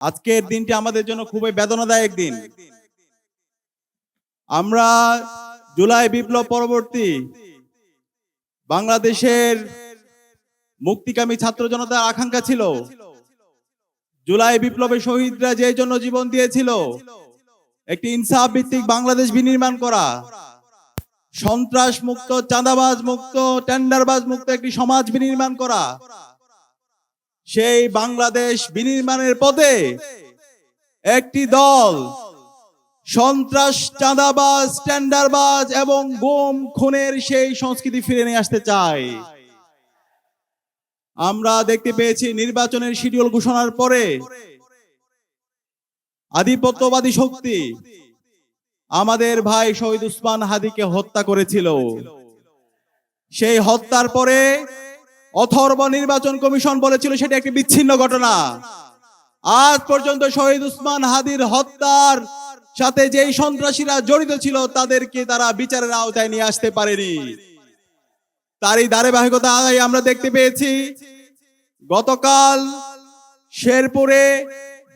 আজকের দিনটি আমাদের জন্য খুবই বেদনাদায়ক দিন। আমরা জুলাই বিপ্লব পরবর্তী বাংলাদেশের মুক্তিকামী ছাত্র জনতার আকাঙ্ক্ষা ছিল জুলাই বিপ্লবে শহীদরা যে জন্য জীবন দিয়েছিল একটি ইনসাফ ভিত্তিক বাংলাদেশ বিনির্মাণ করা, সন্ত্রাস মুক্ত, চাঁদাবাজ মুক্ত, টেন্ডারবাজ মুক্ত একটি সমাজ বিনির্মাণ করা। সেই বাংলাদেশ বিনির্মাণের পথে একটি দল সন্ত্রাস, চাঁদাবাজ, টেন্ডারবাজ এবং গুম খুনের সেই সংস্কৃতি ফিরে নিয়ে আসতে চায়। আমরা দেখতে পেয়েছি নির্বাচনের শিডিউল ঘোষণার পরে আধিপত্যবাদী শক্তি আমাদের ভাই শহীদ উসমান হাদিকে হত্যা করেছিল। সেই হত্যার পরে অথর্ব নির্বাচন কমিশন বলেছিল সেটা একটি বিচ্ছিন্ন ঘটনা। আজ পর্যন্ত শহীদ উসমান হাদির হত্যার সাথে যেই সন্ত্রাসীরা জড়িত ছিল তাদেরকে তারা বিচারের আওতায় নিয়ে আসতে পারেনি। তারই ধারাবাহিকতায় আমরা দেখতে পেয়েছি গতকাল শেরপুরে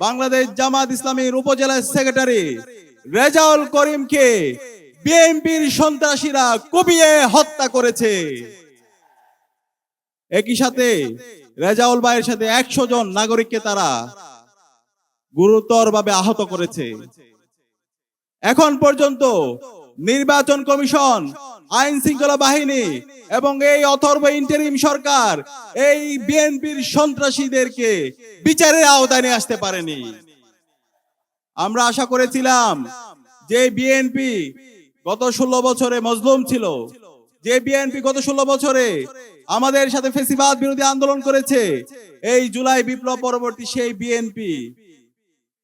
বাংলাদেশ জামাত ইসলামীর উপজেলা সেক্রেটারি রেজাউল করিমকে বিএনপির সন্ত্রাসীরা কুপিয়ে হত্যা করেছে। একই সাথে রেজাউল ভাইয়ের সাথে 100 জন নাগরিককে তারা গুরুতরভাবে আহত করেছে। এখন পর্যন্ত নির্বাচন কমিশন, আইন শৃঙ্খলা বাহিনী এবং এই অথর্ব ইন্টারিম সরকার এই বিএনপির সন্ত্রাসীদেরকে বিচারের আওতায় নিয়ে আসতে পারেনি। আমরা আশা করেছিলাম যে বিএনপি গত 16 বছরে মজলুম ছিল, যে বিএনপি গত 16 বছরে আমাদের সাথে ফ্যাসিবাদ বিরোধী আন্দোলন করেছে, এই জুলাই বিপ্লব পরবর্তী সেই বিএনপি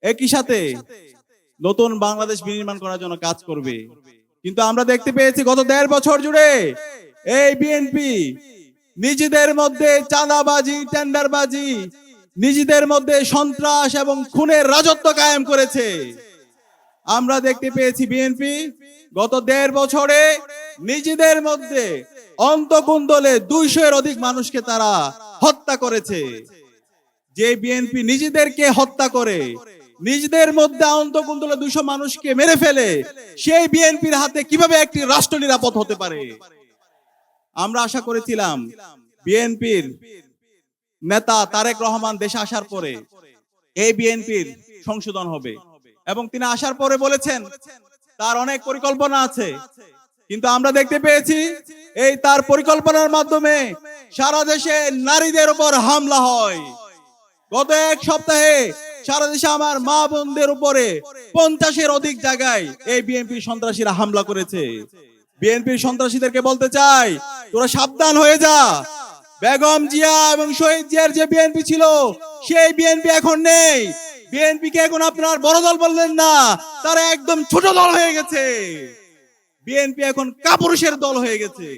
একই সাথে নতুন বাংলাদেশ বিনির্মাণ করার জন্য কাজ করবে। কিন্তু আমরা দেখতে পেয়েছি গত 1.5 বছর জুড়ে এই বিএনপি নিজেদের মধ্যে চাঁদাবাজি, টেন্ডারবাজি, নিজেদের মধ্যে সন্ত্রাস এবং খুনের রাজত্ব কায়েম করেছে। আমরা দেখতে পেয়েছি বিএনপি গত 1.5 বছরে নিজেদের মধ্যে অন্তকুন্দলে 200-এর অধিক মানুষকে তারা হত্যা করেছে। যে বিএনপি নিজেদেরকে হত্যা করে, নিজেদের মধ্যে অন্তকুন্দলে 200 মানুষকে মেরে ফেলে, সেই বিএনপির হাতে কিভাবে একটি রাষ্ট্র নিরাপদ হতে পারে? আমরা আশা করেছিলাম বিএনপির নেতা তারেক রহমান দেশে আসার পরে এই বিএনপির সংশোধন হবে, এবং তিনি আসার পরে বলেছেন তার অনেক পরিকল্পনা আছে। কিন্তু আমরা দেখতে পেয়েছি এই তার পরিকল্পনার মাধ্যমে সারা দেশে নারীদের উপর হামলা হয়। গত 1 সপ্তাহে সারা দেশে আমার মা বোনদের উপরে 50-এর অধিক জায়গায় এই বিএনপির সন্ত্রাসীরা হামলা করেছে। বিএনপির সন্ত্রাসীদেরকে বলতে চাই, তোরা সাবধান হয়ে যা। বেগম জিয়া এবং শহীদ জিয়ার যে বিএনপি ছিল সেই বিএনপি এখন নেই। বিএনপিকে এখন আপনার বড় দল বললেন না, তারা একদম ছোট দল হয়ে গেছে। বিএনপি এখন কাপুরুষের দল হয়ে গেছে।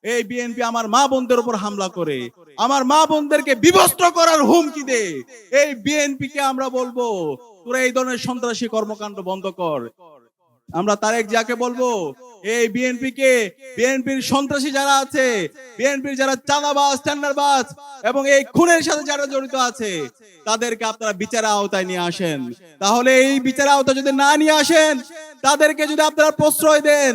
এই বিএনপি আমার মা বোনদের উপর হামলা করে, আমার মা বোনদেরকে বিবস্ত্র করার হুমকি দেয়। এই বিএনপি কে আমরা বলবো তোরা এই ধরনের সন্ত্রাসী কর্মকাণ্ড বন্ধ কর। আমরা তারেক জিয়াকে বলবো এই বিএনপি কে, বিএনপির সন্ত্রাসী যারা আছে, বিএনপির যারা চাঁদাবাজ, টেন্ডারবাজ এবং এই খুনের সাথে যারা জড়িত আছে তাদেরকে আপনারা বিচারের আওতায় নিয়ে আসেন। তাহলে এই বিচারের আওতায় যদি না নিয়ে আসেন, তাদেরকে যদি আপনারা প্রশ্রয় দেন,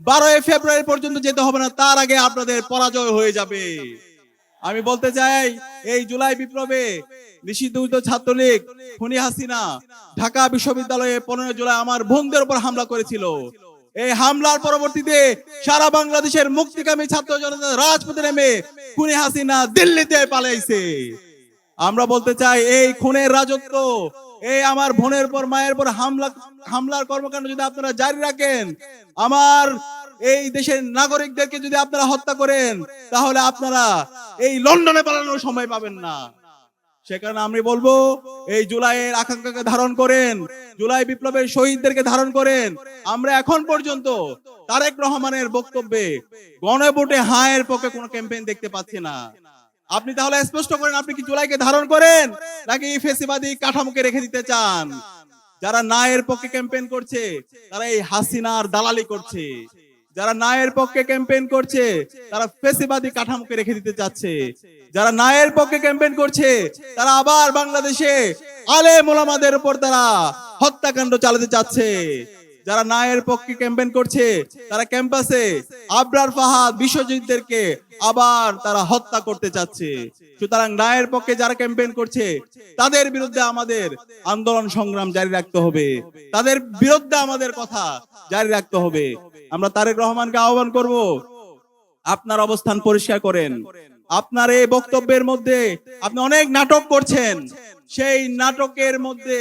12 ফেব্রুয়ারি পর্যন্ত যেতে হবে না, তার আগে আপনাদের পরাজয় হয়ে যাবে। আমি বলতে চাই এই জুলাই বিপ্লবে নিষিদ্ধ ছাত্রলীগ, খুনি হাসিনা ঢাকা বিশ্ববিদ্যালয়ে 15 জুলাই আমার বোনদের উপর হামলা করেছিল। এই হামলার পরবর্তীতে সারা বাংলাদেশের মুক্তিকামী ছাত্র জনতা রাজপথে নেমে খুনি হাসিনা দিল্লিতে পালাইছে। আমরা বলতে চাই এই খুনের রাজত্ব, এই আমার বোনের উপর, মায়ের উপর হামলার কর্মকাণ্ড যদি আপনারা জারি রাখেন, আমার এই দেশের নাগরিকদেরকে যদি আপনারা হত্যা করেন, তাহলে আপনারা এই লন্ডনে পালানোর সময় পাবেন না। সে কারণে আমি বলবো এই জুলাইয়ের আকাঙ্ক্ষাকে ধারণ করেন, জুলাই বিপ্লবের শহীদদেরকে ধারণ করেন। আমরা এখন পর্যন্ত তারেক রহমানের বক্তব্যে গণভোটে হায়ের পক্ষে কোনো ক্যাম্পেইন দেখতে পাচ্ছি না। আপনি তাহলে স্পষ্ট করেন, আপনি কি জুলাইকে ধারণ করেন নাকি ফ্যাসিবাদী কাঠামোকে রেখে দিতে চান? যারা না এর পক্ষে ক্যাম্পেইন করছে তারা এই হাসিনার দালালি করছে। যারা ন্যায়ের পক্ষে ক্যাম্পেইন করছে তারা ফ্যাসিবাদী কাঠামোকে রেখে দিতে চাচ্ছে। যারা ন্যায়ের পক্ষে ক্যাম্পেইন করছে তারা আবার বাংলাদেশে আলেম ওলামাদের উপর তারা হত্যাকাণ্ড চালাতে চাচ্ছে। যারা ন্যায়ের পক্ষে ক্যাম্পেইন করছে তারা ক্যাম্পাসে আবরার ফাহাদ বিশ্বজিৎদেরকে আবার তারা হত্যা করতে চাচ্ছে। সুতরাং ন্যায়ের পক্ষে যারা ক্যাম্পেইন করছে তাদের বিরুদ্ধে আমাদের আন্দোলন সংগ্রাম জারি রাখতে হবে, তাদের বিরুদ্ধে আমাদের কথা জারি রাখতে হবে। আমরা তারেক রহমানকে আহ্বান করব, আপনার অবস্থান পরিষ্কার করেন। আপনার এই বক্তব্যের মধ্যে আপনি অনেক নাটক করছেন, সেই নাটকের মধ্যে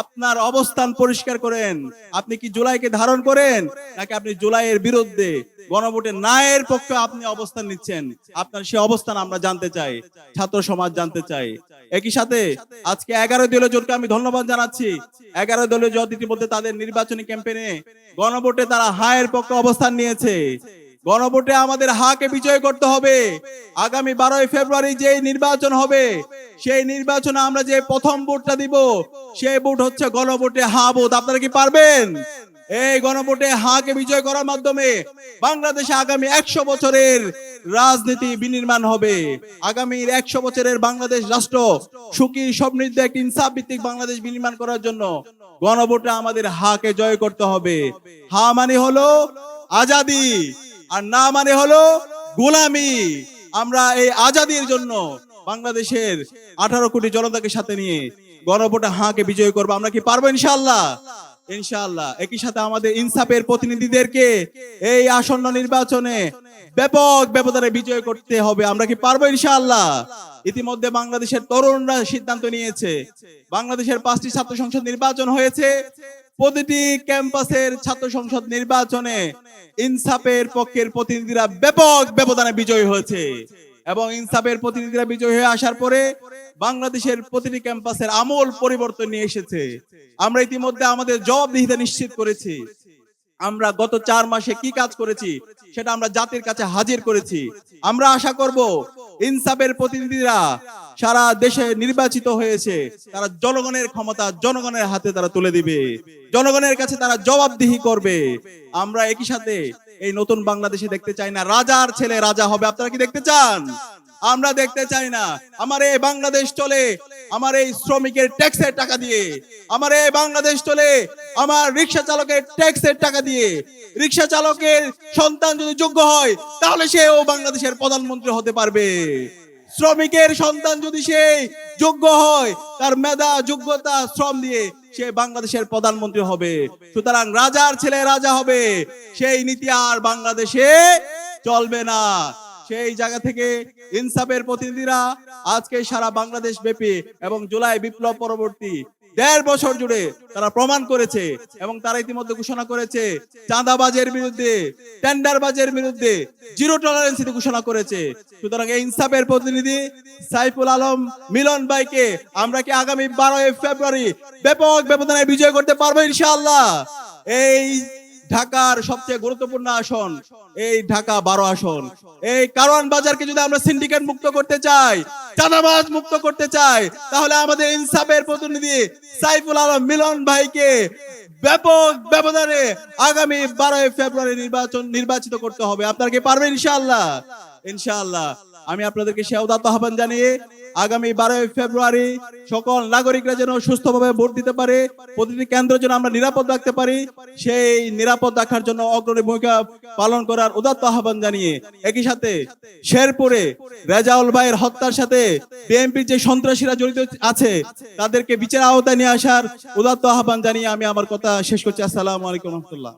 আপনার অবস্থান পরিষ্কার করেন। আপনি কি জুলাইকে ধারণ করেন নাকি আপনি জুলাইয়ের বিরুদ্ধে গণভোটের ন্যায়ের পক্ষে আপনি অবস্থান নিচ্ছেন? আপনার সেই অবস্থান আমরা জানতে চাই, ছাত্র সমাজ জানতে চাই। একই সাথে আজকে 11 দলীয় জোটকে আমি ধন্যবাদ জানাচ্ছি। 11 দলীয় জোট ইতিমধ্যে তাদের নির্বাচনী ক্যাম্পেইনে গণভোটে তারা হায়ের পক্ষে অবস্থান নিয়েছে। গণভোটে আমাদের হাকে বিজয় করতে হবে। আগামী 12 ফেব্রুয়ারি যে নির্বাচন হবে সেই নির্বাচনে আমরা যে প্রথম ভোটটা দিব সেই ভোট হচ্ছে গণভোটে হা ভোট। আপনারা কি পারবেন? এই গণভোটে হাকে বিজয় করার মাধ্যমে বাংলাদেশে আগামী 100 বছরের রাজনীতি বিনির্মাণ হবে। আগামী 100 বছরের বাংলাদেশ রাষ্ট্র সুখী সমৃদ্ধ একটি ইনসাফ ভিত্তিক বাংলাদেশ বিনির্মাণ করার জন্য গণভোটে আমাদের হাকে জয় করতে হবে। হা মানে হলো আজাদি, আর না মানে হলো গোলামি। আমরা এই আজাদির জন্য বাংলাদেশের 18 কোটি জনতাকে সাথে নিয়ে গণভোটে হাকে বিজয় করবো। আমরা কি পারবো? ইনশাআল্লাহ, ইনশাআল্লাহ। একই সাথে আমাদের ইনসাফের প্রতিনিধিদেরকে এই আসন্ন নির্বাচনে ব্যাপক ব্যবধানে বিজয় করতে হবে। আমরা কি পারবো? ইনশাআল্লাহ। ইতিমধ্যে বাংলাদেশের তরুণরা সিদ্ধান্ত নিয়েছে, বাংলাদেশের 5টি ছাত্র সংসদ নির্বাচন হয়েছে। প্রতিটি ক্যাম্পাসের ছাত্র সংসদ নির্বাচনে ইনসাফের পক্ষের প্রতিনিধিরা ব্যাপক ব্যবধানে বিজয়ী হয়েছে এবং ইনসাফের প্রতিনিধিরা বিজয়ী হয়ে আসার পরে বাংলাদেশের প্রতিটি ক্যাম্পাসের আমূল পরিবর্তন নিয়ে এসেছে। আমরা ইতিমধ্যে আমাদের জবাবদিহিতা নিশ্চিত করেছি। আমরা গত 4 মাসে কি কাজ করেছি সেটা আমরা জাতির কাছে হাজির করেছি। আমরা আশা করব ইনসাফের প্রতিনিধিরা সারা দেশে নির্বাচিত হয়েছে, তারা জনগণের ক্ষমতা জনগণের হাতে তারা তুলে দিবে, জনগণের কাছে তারা জবাবদিহি করবে। আমরা একই সাথে এই নতুন বাংলাদেশে দেখতে চাই না রাজার ছেলে রাজা হবে। আপনারা কি দেখতে চান? আমরা দেখতে চাই না। আমার এই বাংলাদেশ চলে আমার এই শ্রমিকের ট্যাক্সের টাকা দিয়ে, আমার এই বাংলাদেশ চলে আমার রিকশা চালকের ট্যাক্সের টাকা দিয়ে। রিকশা চালকের সন্তান যদি যোগ্য হয় তাহলে সেও বাংলাদেশের প্রধানমন্ত্রী হতে পারবে। শ্রমিকের সন্তান যদি সে যোগ্য হয়, তার মেধা যোগ্যতা শ্রম দিয়ে সে বাংলাদেশের প্রধানমন্ত্রী হবে। সুতরাং রাজার ছেলে রাজা হবে, সেই নীতি আর বাংলাদেশে চলবে না। সেই জায়গা থেকে ইনসাফের প্রতিনিধিরা আজকে সারা বাংলাদেশ ব্যাপী এবং জুলাই বিপ্লব পরবর্তী 1.5 বছর জুড়ে তারা প্রমাণ করেছে এবং তারা ইতিমধ্যে ঘোষণা করেছে চাঁদাবাজের বিরুদ্ধে, টেন্ডারবাজের বিরুদ্ধে জিরো টলারেন্স ঘোষণা করেছে। সুতরাং এই ইনসাফের প্রতিনিধি সাইফুল আলম মিলন ভাইকে আমরা কি আগামী 12 ফেব্রুয়ারি ব্যাপক ব্যবধানে বিজয় করতে পারবো? ইনশাআল্লাহ। এই ঢাকার সবচেয়ে গুরুত্বপূর্ণ আসন এই ঢাকা 12 আসন, এই কারওয়ান বাজারকে যদি আমরা সিন্ডিকেট মুক্ত করতে চাই, চাঁদাবাজ মুক্ত করতে চাই, তাহলে আমাদের ইনসাফের প্রতিনিধি সাইফুল আলম মিলন ভাইকে ব্যাপক ব্যবধানে আগামী 12 ফেব্রুয়ারি নির্বাচিত করতে হবে। আপনারা কি পারবেন? ইনশাআল্লাহ, ইনশাআল্লাহ। আমি আপনাদেরকে সে উদাত্ত আহ্বান জানিয়ে আগামী 12 ফেব্রুয়ারি সকল নাগরিকরা যেন সুস্থভাবে ভোট দিতে পারে, প্রতিটি কেন্দ্র যেন আমরা নিরাপদ রাখতে পারি, সেই নিরাপদ রাখার জন্য অগ্রণী ভূমিকা পালন করার উদাত্ত আহ্বান জানিয়ে একই সাথে শেরপুরে রেজাউল ভাইয়ের হত্যার সাথে বিএনপির যে সন্ত্রাসীরা জড়িত আছে তাদেরকে বিচারের আওতায় নিয়ে আসার উদাত্ত আহ্বান জানিয়ে আমি আমার কথা শেষ করছি। আসসালামু আলাইকুম ওয়া রাহমাতুল্লাহ।